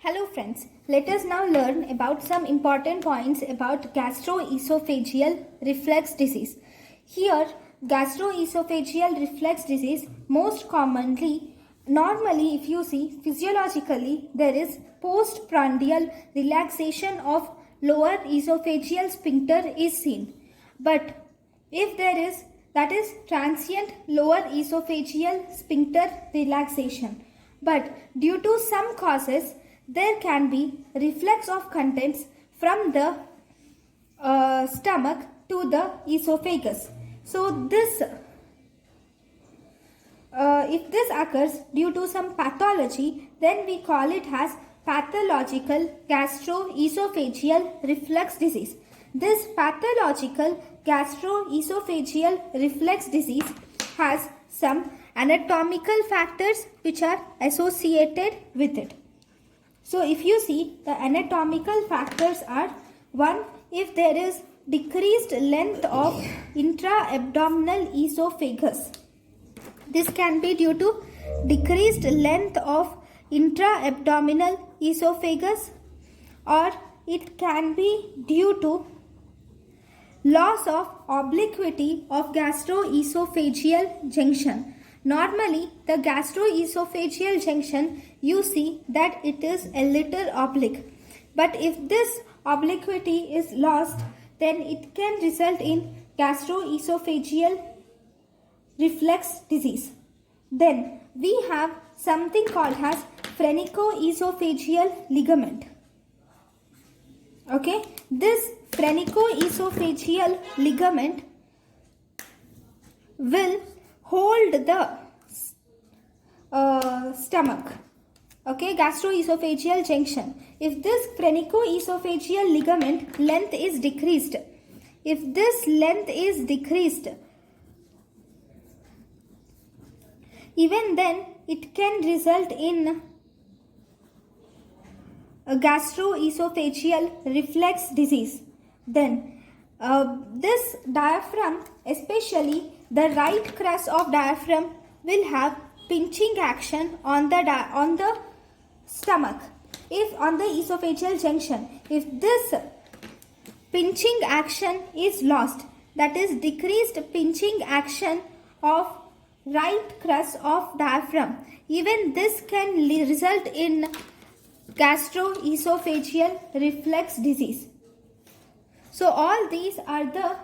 Hello friends, let us now learn about some important points about gastroesophageal reflux disease. Here, gastroesophageal reflux disease normally if you see physiologically, there is postprandial relaxation of lower esophageal sphincter is seen. But if there is, that is transient lower esophageal sphincter relaxation. But due to some causes, there can be reflux of contents from the stomach to the esophagus. So if this occurs due to some pathology, then we call it as pathological gastroesophageal reflux disease. This pathological gastroesophageal reflux disease has some anatomical factors which are associated with it. So if you see, the anatomical factors are: 1. If there is decreased length of intra-abdominal esophagus. This can be due to decreased length of intra-abdominal esophagus, or it can be due to loss of obliquity of gastroesophageal junction. Normally, the gastroesophageal junction, you see that it is a little oblique. But if this obliquity is lost, then it can result in gastroesophageal reflux disease. Then we have something called as phrenicoesophageal ligament. Okay, this phrenicoesophageal ligament will hold the stomach. Okay, gastroesophageal junction. If this phrenicoesophageal ligament length is decreased, even then it can result in a gastroesophageal reflux disease. Then this diaphragm, especially the right crus of diaphragm, will have pinching action on the stomach. If on the esophageal junction, if this pinching action is lost, that is decreased pinching action of right crus of diaphragm, even this can result in gastroesophageal reflux disease. So all these are the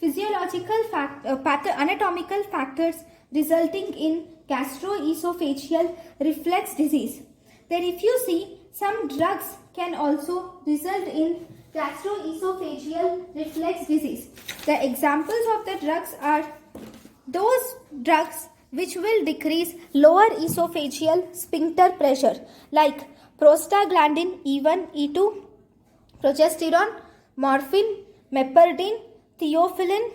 physiological anatomical factors resulting in gastroesophageal reflux disease. Then if you see, some drugs can also result in gastroesophageal reflux disease. The examples of the drugs are those drugs which will decrease lower esophageal sphincter pressure, like prostaglandin E1, E2, progesterone, morphine, meperidine, theophylline,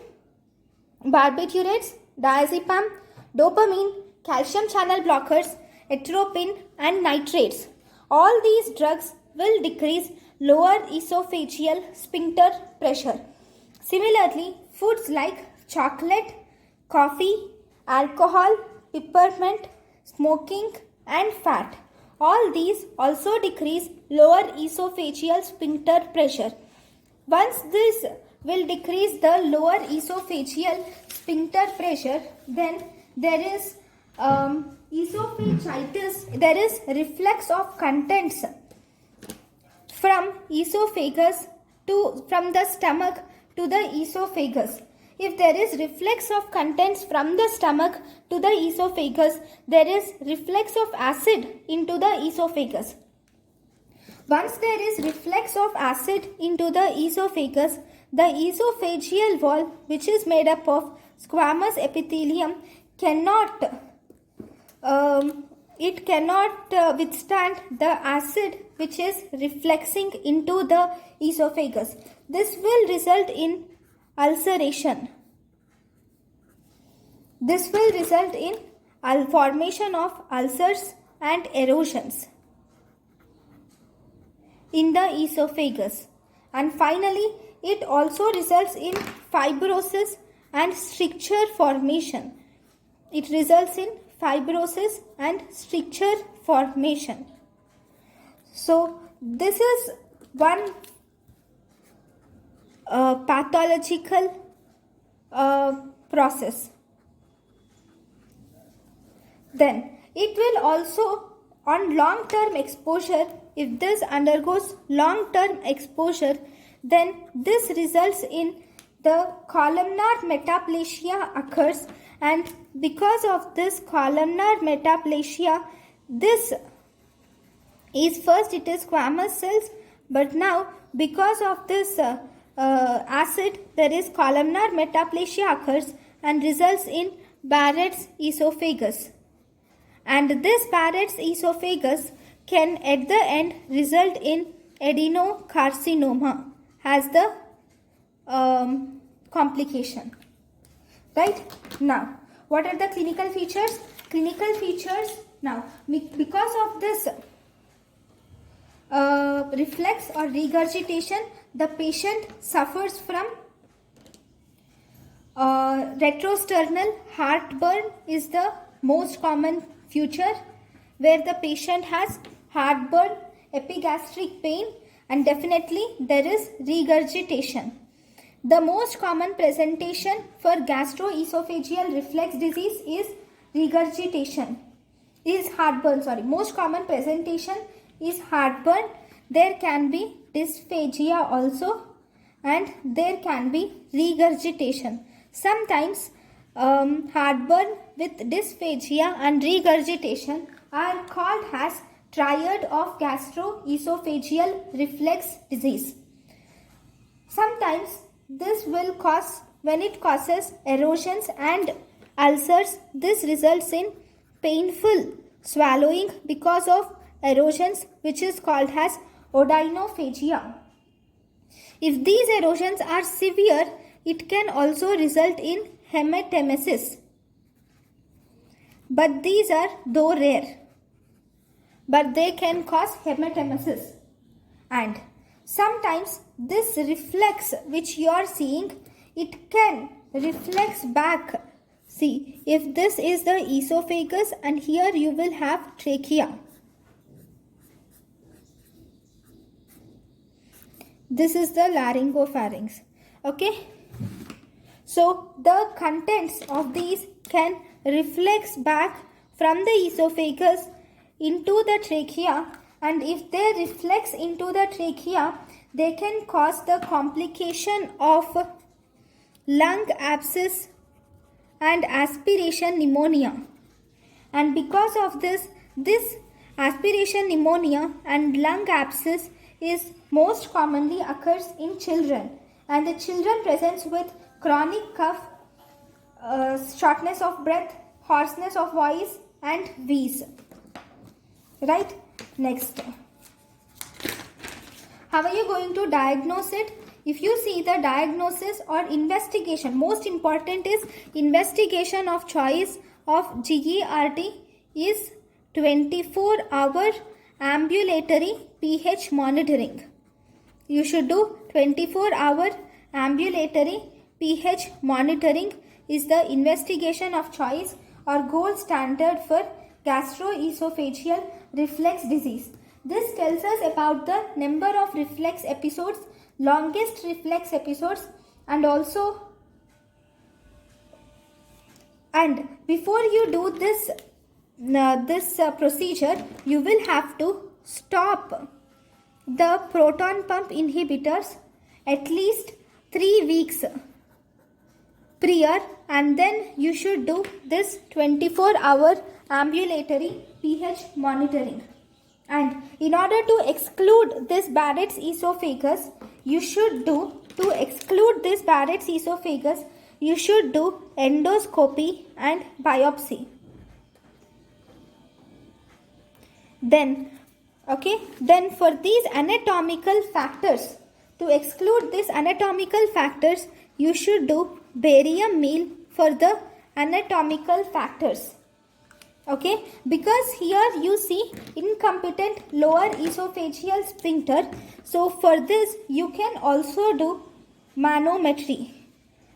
barbiturates, diazepam, dopamine, calcium channel blockers, atropine and nitrates. All these drugs will decrease lower esophageal sphincter pressure. Similarly, foods like chocolate, coffee, alcohol, peppermint, smoking and fat, all these also decrease lower esophageal sphincter pressure. Once this will decrease the lower esophageal sphincter pressure, then there is esophagitis, there is reflux of contents from the stomach to the esophagus. If there is reflux of contents from the stomach to the esophagus, there is reflux of acid into the esophagus. Once there is reflux of acid into the esophagus, the esophageal wall, which is made up of squamous epithelium, cannot withstand the acid which is refluxing into the esophagus. This will result in ulceration. This will result in formation of ulcers and erosions in the esophagus. And finally, it also results in fibrosis and stricture formation. It results in fibrosis and stricture formation. So this is one pathological process. Then it will also, on long term exposure, if this undergoes long term exposure, then this results in the columnar metaplasia occurs, and because of this columnar metaplasia, this is first it is squamous cells, but now because of this acid, there is columnar metaplasia occurs and results in Barrett's esophagus. And this Barrett's esophagus can at the end result in adenocarcinoma as the complication. Right? Now, what are the clinical features? Clinical features, now, because of this reflex or regurgitation, the patient suffers from retrosternal heartburn is the most common feature, where the patient has heartburn, epigastric pain, and definitely there is regurgitation. The most common presentation for gastroesophageal reflux disease is regurgitation, is heartburn, most common presentation is heartburn. There can be dysphagia also, and there can be regurgitation. Sometimes heartburn with dysphagia and regurgitation are called as triad of gastroesophageal reflux disease. Sometimes this will cause, when it causes erosions and ulcers, this results in painful swallowing because of erosions, which is called as odynophagia. If these erosions are severe, it can also result in hematemesis. But these are though rare, but they can cause hematemesis. And sometimes this reflex which you are seeing, it can reflex back. See, if this is the esophagus and here you will have trachea. This is the laryngopharynx. Okay. So the contents of these can reflex back from the esophagus into the trachea, and if they reflex into the trachea, they can cause the complication of lung abscess and aspiration pneumonia. And because of this aspiration pneumonia and lung abscess is most commonly occurs in children, and the children presents with chronic cough, shortness of breath, hoarseness of voice, and wheeze. Right? Next. How are you going to diagnose it? If you see the diagnosis or investigation, most important is investigation of choice of GERD is 24-hour ambulatory pH monitoring. You should do 24-hour ambulatory pH monitoring is the investigation of choice or gold standard for gastroesophageal reflux disease. This tells us about the number of reflux episodes, longest reflux episodes, and also, and before you do this procedure, you will have to stop the proton pump inhibitors at least 3 weeks prior, and then you should do this 24-hour ambulatory pH monitoring. And in order to exclude this Barrett's esophagus, you should do endoscopy and biopsy. Then for these anatomical factors, to exclude these anatomical factors, you should do barium meal for the anatomical factors. Okay, because here you see incompetent lower esophageal sphincter. So for this you can also do manometry.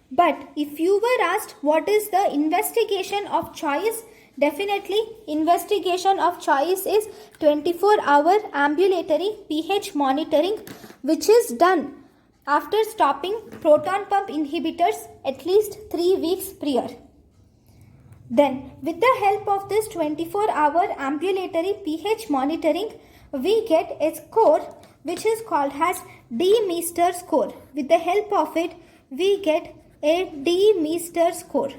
But if you were asked what is the investigation of choice Definitely, investigation of choice is 24-hour ambulatory pH monitoring, which is done after stopping proton pump inhibitors at least 3 weeks prior. Then, with the help of this 24-hour ambulatory pH monitoring, we get a score which is called as D-Meester score. With the help of it, we get a D-Meester score.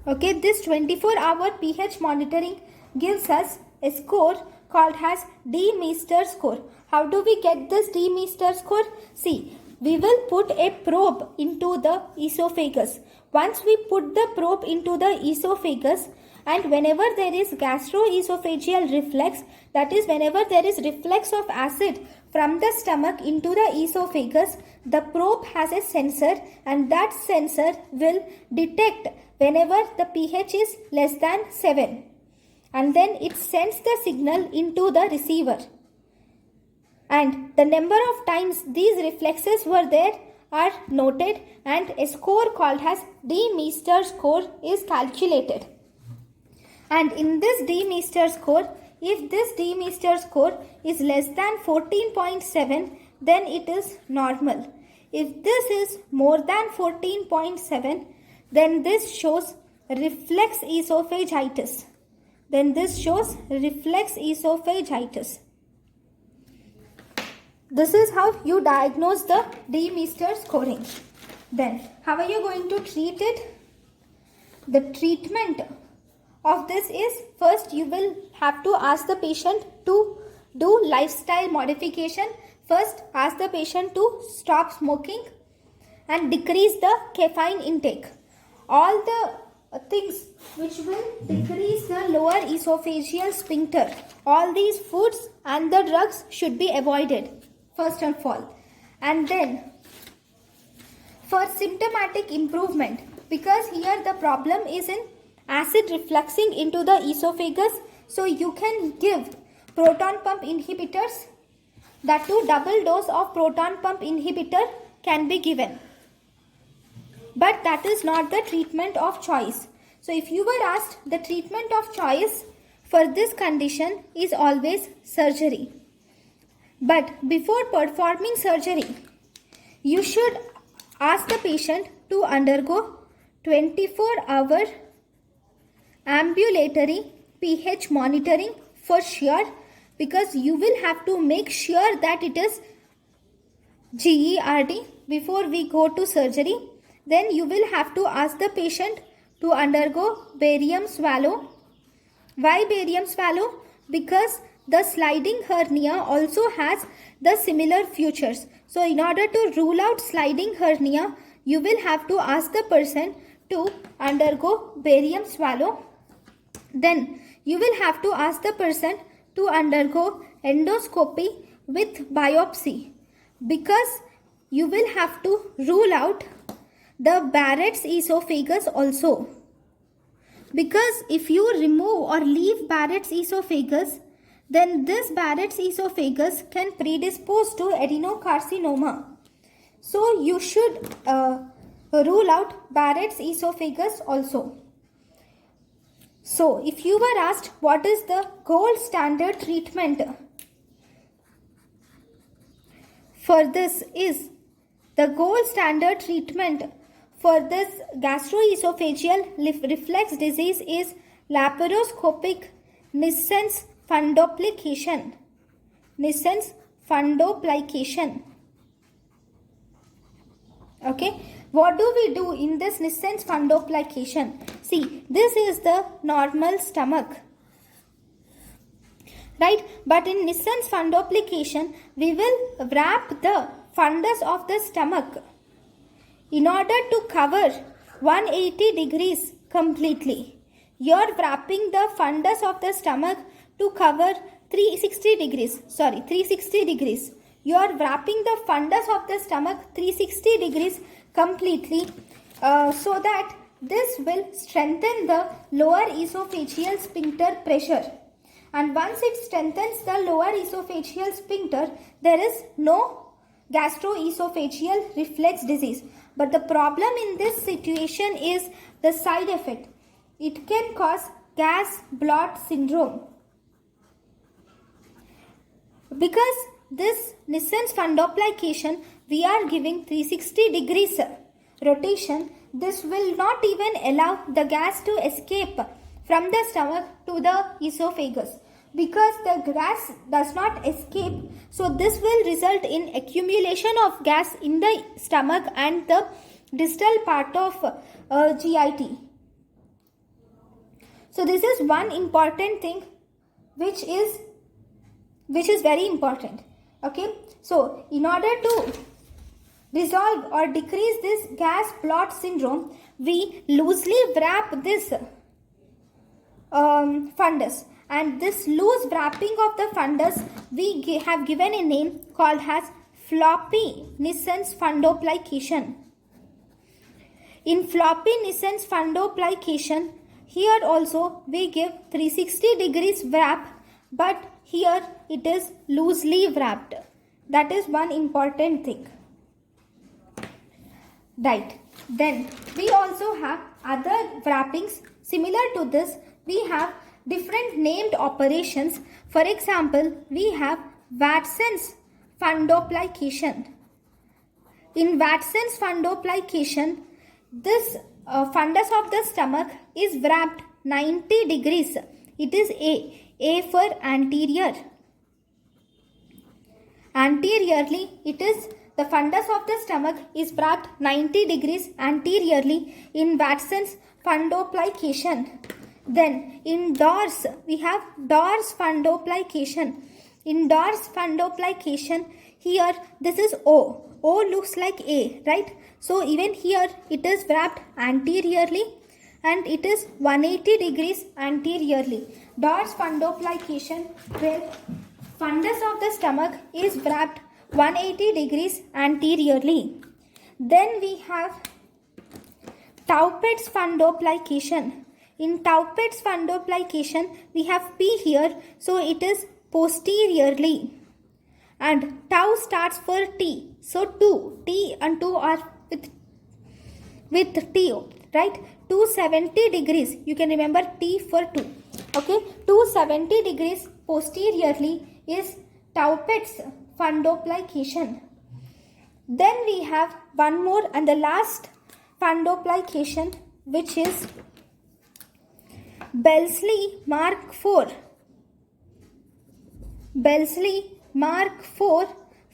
Okay, this 24-hour pH monitoring gives us a score called as D-Meester score. How do we get this D-Meester score? See, we will put a probe into the esophagus. Once we put the probe into the esophagus, and whenever there is gastroesophageal reflex, that is whenever there is reflex of acid from the stomach into the esophagus, the probe has a sensor, and that sensor will detect whenever the pH is less than 7, and then it sends the signal into the receiver. And the number of times these reflexes were there are noted, and a score called as D-Meester score is calculated. And in this D-Meester score, if this D-Meester score is less than 14.7, then it is normal. If this is more than 14.7, then this shows reflex esophagitis. This is how you diagnose the D-Meester scoring. Then, how are you going to treat it? The treatment of this is, first you will have to ask the patient to do lifestyle modification. First, ask the patient to stop smoking and decrease the caffeine intake. All the things which will decrease the lower esophageal sphincter, all these foods and the drugs should be avoided first of all. And then for symptomatic improvement, because here the problem is in acid refluxing into the esophagus, so you can give proton pump inhibitors. That too, double dose of proton pump inhibitor can be given, but that is not the treatment of choice. So if you were asked, the treatment of choice for this condition is always surgery. But before performing surgery, you should ask the patient to undergo 24-hour ambulatory pH monitoring for sure, because you will have to make sure that it is GERD before we go to surgery. Then you will have to ask the patient to undergo barium swallow. Why barium swallow? Because the sliding hernia also has the similar features. So in order to rule out sliding hernia, you will have to ask the person to undergo barium swallow. Then you will have to ask the person to undergo endoscopy with biopsy, because you will have to rule out the Barrett's esophagus also. Because if you remove or leave Barrett's esophagus, then this Barrett's esophagus can predispose to adenocarcinoma. So you should rule out Barrett's esophagus also. So if you were asked what is the gold standard treatment for this, is the gold standard treatment for this gastroesophageal reflux disease is laparoscopic Nissen's fundoplication. Okay, what do we do in this Nissen's fundoplication? See, this is the normal stomach, right? But in Nissen's fundoplication, we will wrap the fundus of the stomach in order to cover 180 degrees completely. You are wrapping the fundus of the stomach to cover 360 degrees. You are wrapping the fundus of the stomach 360 degrees completely, so that this will strengthen the lower esophageal sphincter pressure. And once it strengthens the lower esophageal sphincter, there is no gastroesophageal reflux disease. But the problem in this situation is the side effect. it can cause gas bloat syndrome. Because this Nissen's fundoplication, we are giving 360 degrees rotation. This will not even allow the gas to escape from the stomach to the esophagus. Because the gas does not escape, so this will result in accumulation of gas in the stomach and the distal part of GIT. So this is one important thing which is very important. Okay, so in order to resolve or decrease this gas bloat syndrome, we loosely wrap this fundus, and this loose wrapping of the fundus we have given a name called as floppy Nissen's fundoplication. In floppy Nissen's fundoplication, here also we give 360 degrees wrap, but here it is loosely wrapped. That is one important thing. Right. Then we also have other wrappings similar to this. We have different named operations. For example, we have Watson's fundoplication. In Watson's fundoplication, this fundus of the stomach is wrapped 90 degrees. It is A for anterior. Anteriorly, the fundus of the stomach is wrapped 90 degrees anteriorly in Watson's fundoplication. Then in Dors, we have Dors fundoplication. In Dors fundoplication, here this is O. O looks like A, right? So even here it is wrapped anteriorly and it is 180 degrees anteriorly. Dors fundoplication, where fundus of the stomach is wrapped 180 degrees anteriorly. Then we have Taupet's fundoplication. In Taupet's fundoplication, we have P here, so it is posteriorly. And tau starts for T. So 2. T and 2 are with T, right? 270 degrees. You can remember T for 2. Okay. 270 degrees posteriorly is Taupet's fundoplication. Then we have one more and the last fundoplication, which is Belsley Mark IV. Belsley Mark IV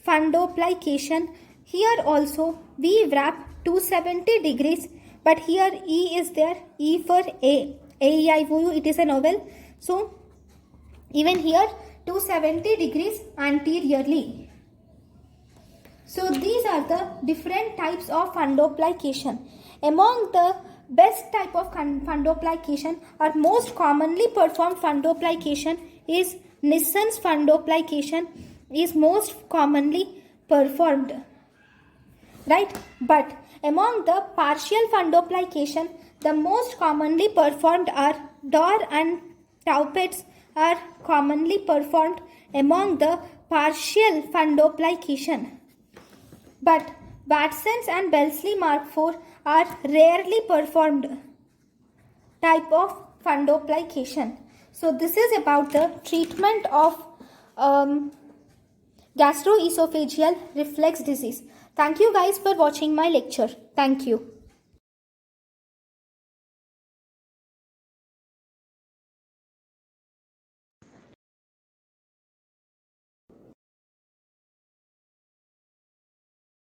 fundoplication. Here also we wrap 270 degrees, but here E is there. E for A. A-E-I-O-U, it is a vowel. So even here 270 degrees anteriorly. So these are the different types of fundoplication. Among the best type of fundoplication or most commonly performed fundoplication is Nissen's fundoplication is most commonly performed, right? But among the partial fundoplication, the most commonly performed are Dor and Taupet's are commonly performed among the partial fundoplication. But Watson's and Belsley Mark IV are rarely performed type of fundoplication. So this is about the treatment of gastroesophageal reflux disease. Thank you guys for watching my lecture. Thank you.